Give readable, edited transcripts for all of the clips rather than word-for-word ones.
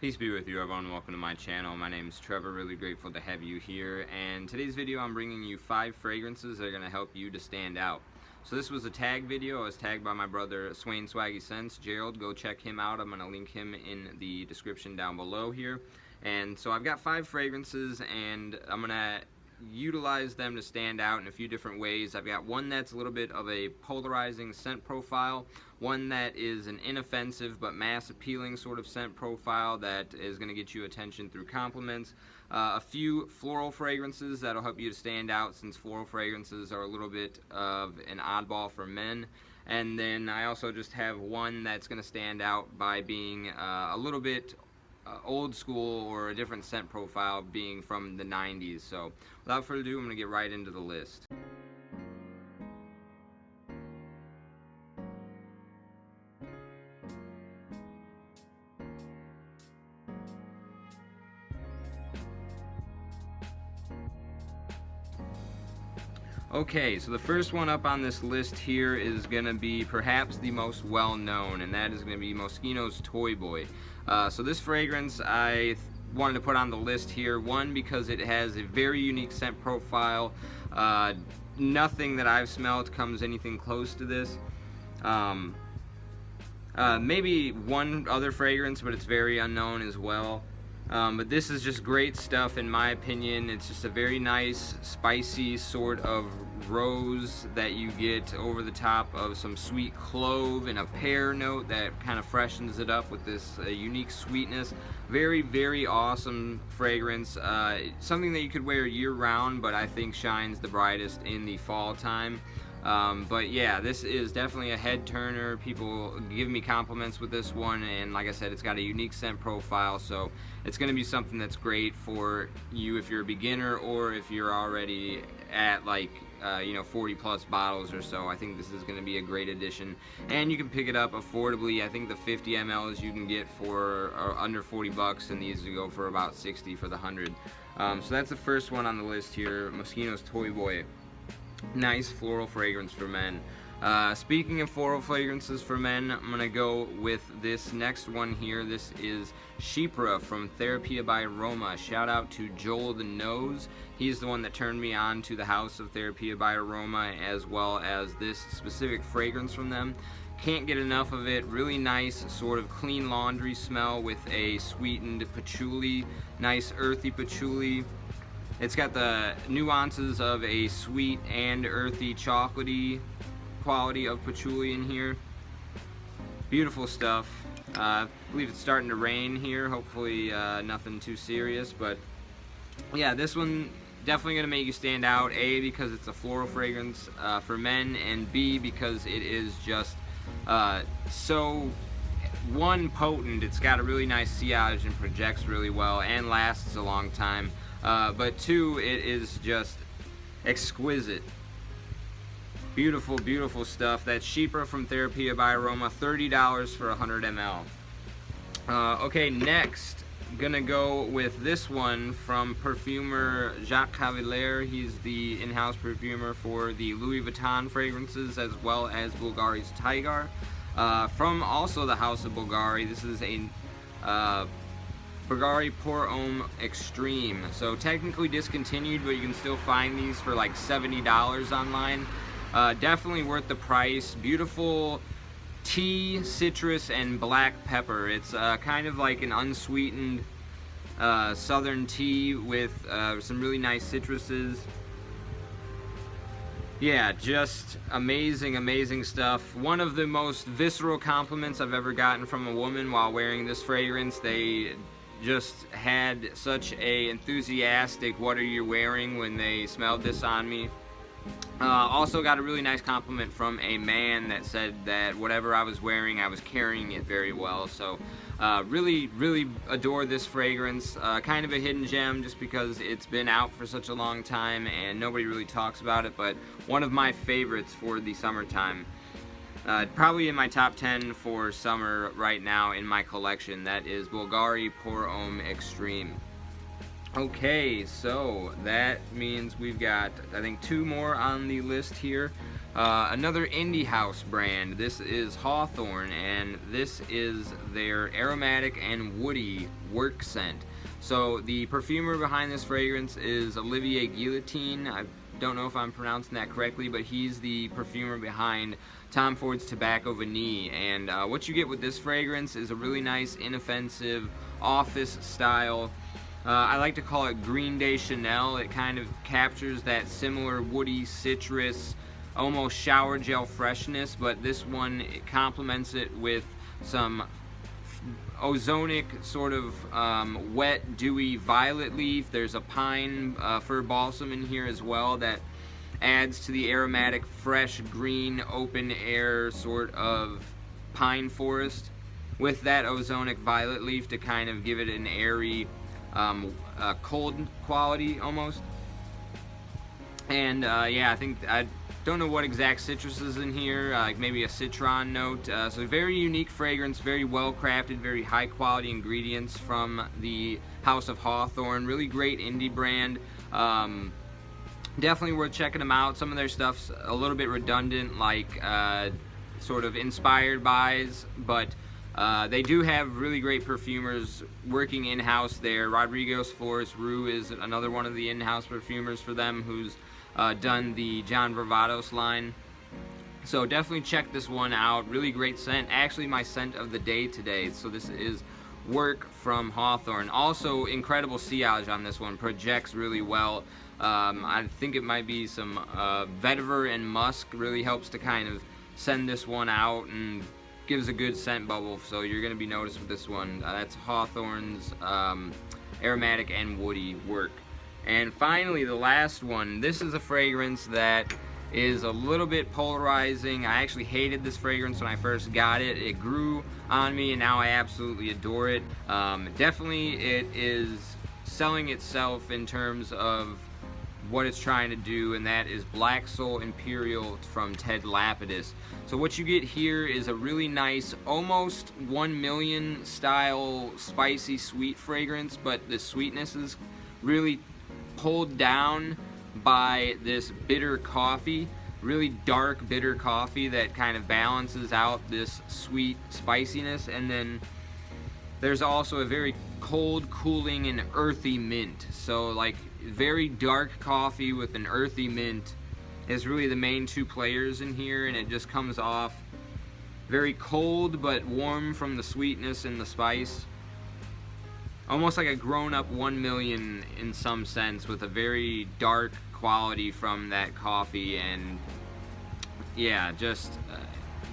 Peace be with you, everyone. Welcome to my channel. My name is Trevor. Really grateful to have you here. And today's video, I'm bringing you 5 fragrances that are going to help you to stand out. So this was a tag video. I was tagged by my brother Swain Swaggy Sense, Gerald. Go check him out. I'm going to link him in the description down below here. And so I've got 5 fragrances, and I'm going to utilize them to stand out in a few different ways. I've got one that's a little bit of a polarizing scent profile, one that is an inoffensive but mass appealing sort of scent profile that is going to get you attention through compliments, a few floral fragrances that'll help you to stand out, since floral fragrances are a little bit of an oddball for men. And then I also just have one that's going to stand out by being a little bit old school, or a different scent profile, being from the 90s. So without further ado, I'm going to get right into the list. Okay, so the first one up on this list here is going to be perhaps the most well-known, and that is going to be Moschino's Toy Boy. So this fragrance I wanted to put on the list here, one, because it has a very unique scent profile. Nothing that I've smelled comes anything close to this. Maybe one other fragrance, but it's very unknown as well. But this is just great stuff in my opinion. It's just a very nice, spicy sort of rose that you get over the top of some sweet clove and a pear note that kind of freshens it up with this unique sweetness. Very, very awesome fragrance. Something that you could wear year-round, but I think shines the brightest in the fall time. But yeah, this is definitely a head turner. People give me compliments with this one, and like I said, it's got a unique scent profile, so it's going to be something that's great for you if you're a beginner, or if you're already at like 40 plus bottles or so. I think this is going to be a great addition, and you can pick it up affordably. I think the 50 mLs you can get for under 40 bucks, and these go for about 60 for the 100. So that's the first one on the list here, Moschino's Toy Boy. Nice floral fragrance for men. Speaking of floral fragrances for men, I'm going to go with this next one here. This is Chypre from Therapia by Aroma. Shout out to Joel the Nose. He's the one that turned me on to the house of Therapia by Aroma, as well as this specific fragrance from them. Can't get enough of it. Really nice sort of clean laundry smell with a sweetened patchouli, nice earthy patchouli. It's got the nuances of a sweet and earthy chocolatey quality of patchouli in here. Beautiful stuff. I believe it's starting to rain here. Hopefully nothing too serious, but yeah, this one definitely going to make you stand out. A, because it's a floral fragrance for men, and B, because it is just so, one, potent. It's got a really nice sillage and projects really well and lasts a long time. But 2, it is just exquisite. Beautiful, beautiful stuff. That's Shipra from Therapia by Aroma, $30 for 100 ml. Okay, next, gonna go with this one from perfumer Jacques Cavalier. He's the in-house perfumer for the Louis Vuitton fragrances, as well as Bulgari's Tiger. From also the house of Bulgari, this is a Bvlgari Pour Homme Extreme. So technically discontinued, but you can still find these for like $70 online. Definitely worth the price. Beautiful tea, citrus, and black pepper. It's kind of like an unsweetened southern tea with some really nice citruses. Yeah, just amazing, amazing stuff. One of the most visceral compliments I've ever gotten from a woman while wearing this fragrance. They just had such a enthusiastic "what are you wearing" when they smelled this on me. Also got a really nice compliment from a man that said that whatever I was wearing, I was carrying it very well. So really, really adore this fragrance. Kind of a hidden gem just because it's been out for such a long time and nobody really talks about it, but one of my favorites for the summertime. Probably in my top 10 for summer right now in my collection. That is Bvlgari Pour Homme Extreme. Okay, so that means we've got, I think, 2 more on the list here. Another indie house brand. This is Hawthorne, and this is their Aromatic and Woody Work scent. So the perfumer behind this fragrance is Olivier Guillotine. I don't know if I'm pronouncing that correctly, but he's the perfumer behind Tom Ford's Tobacco Vanille. And what you get with this fragrance is a really nice, inoffensive, office style. I like to call it Green Day Chanel. It kind of captures that similar woody, citrus, almost shower gel freshness, but this one, it complements it with some ozonic sort of wet, dewy violet leaf. There's a pine fir balsam in here as well that adds to the aromatic, fresh, green, open air sort of pine forest with that ozonic violet leaf to kind of give it an airy, cold quality almost. And yeah, I don't know what exact citrus is in here, like maybe a citron note. So very unique fragrance, very well crafted, very high quality ingredients from the House of Hawthorne. Really great indie brand. Definitely worth checking them out. Some of their stuff's a little bit redundant, like sort of inspired buys, but they do have really great perfumers working in-house there. Rodriguez Flores Rue is another one of the in-house perfumers for them, who's done the John Varvatos line. So definitely check this one out. Really great scent. Actually my scent of the day today. So this is Work from Hawthorne. Also incredible sillage on this one. Projects really well. I think it might be some vetiver and musk. Really helps to kind of send this one out and gives a good scent bubble, so you're going to be noticed with this one. That's Hawthorne's Aromatic and Woody Work. And finally, the last one. This is a fragrance that is a little bit polarizing. I actually hated this fragrance when I first got it. It grew on me, and now I absolutely adore it. Definitely, it is selling itself in terms of what it's trying to do, and that is Black Soul Imperial from Ted Lapidus. So what you get here is a really nice, almost 1 million style spicy sweet fragrance, but the sweetness is really pulled down by this bitter coffee, really dark bitter coffee that kind of balances out this sweet spiciness. And then there's also a very cold, cooling, and earthy mint. So like very dark coffee with an earthy mint is really the main 2 players in here, and it just comes off very cold but warm from the sweetness and the spice. Almost like a grown-up 1 million in some sense, with a very dark quality from that coffee. And yeah, just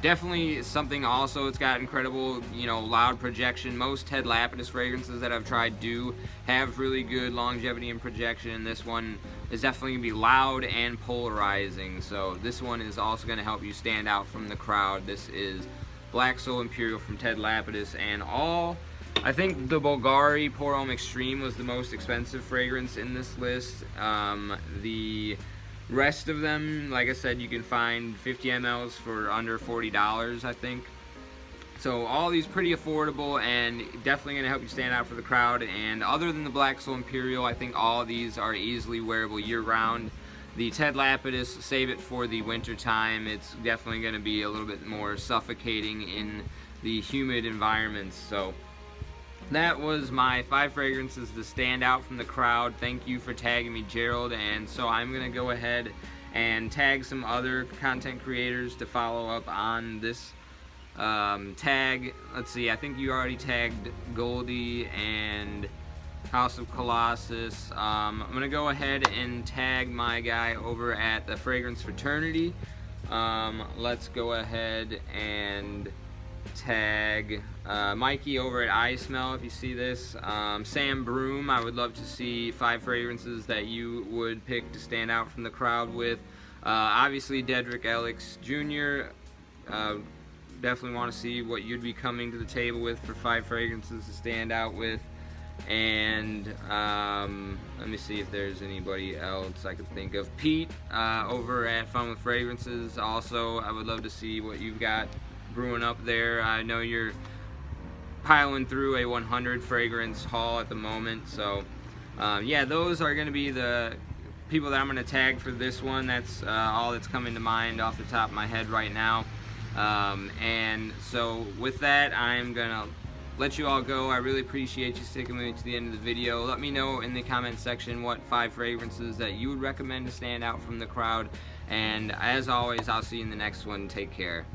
definitely something. Also, it's got incredible, loud projection. Most Ted Lapidus fragrances that I've tried do have really good longevity and projection, and this one is definitely going to be loud and polarizing. So this one is also going to help you stand out from the crowd. This is Black Soul Imperial from Ted Lapidus, and I think the Bulgari Pour Homme Extreme was the most expensive fragrance in this list. The rest of them, like I said, you can find 50 mLs for under $40, I think. So all these pretty affordable and definitely going to help you stand out for the crowd. And other than the Black Soul Imperial, I think all of these are easily wearable year-round. The Ted Lapidus, save it for the winter time. It's definitely going to be a little bit more suffocating in the humid environments. So that was my 5 fragrances to stand out from the crowd. Thank you for tagging me, Gerald. And so I'm going to go ahead and tag some other content creators to follow up on this tag. Let's see, I think you already tagged Goldie and House of Colossus. I'm going to go ahead and tag my guy over at the Fragrance Fraternity. Let's go ahead and tag Mikey over at I Smell, if you see this. Sam Broom, I would love to see 5 fragrances that you would pick to stand out from the crowd with. Obviously Dedrick Alex Jr. Definitely want to see what you'd be coming to the table with for 5 fragrances to stand out with. And let me see if there's anybody else I could think of. Pete over at Fun with Fragrances, also I would love to see what you've got brewing up there. I know you're piling through a 100 fragrance haul at the moment, so yeah, those are going to be the people that I'm going to tag for this one. That's all that's coming to mind off the top of my head right now. And so with that, I'm going to let you all go. I really appreciate you sticking with me to the end of the video. Let me know in the comment section what 5 fragrances that you would recommend to stand out from the crowd. And as always, I'll see you in the next one. Take care.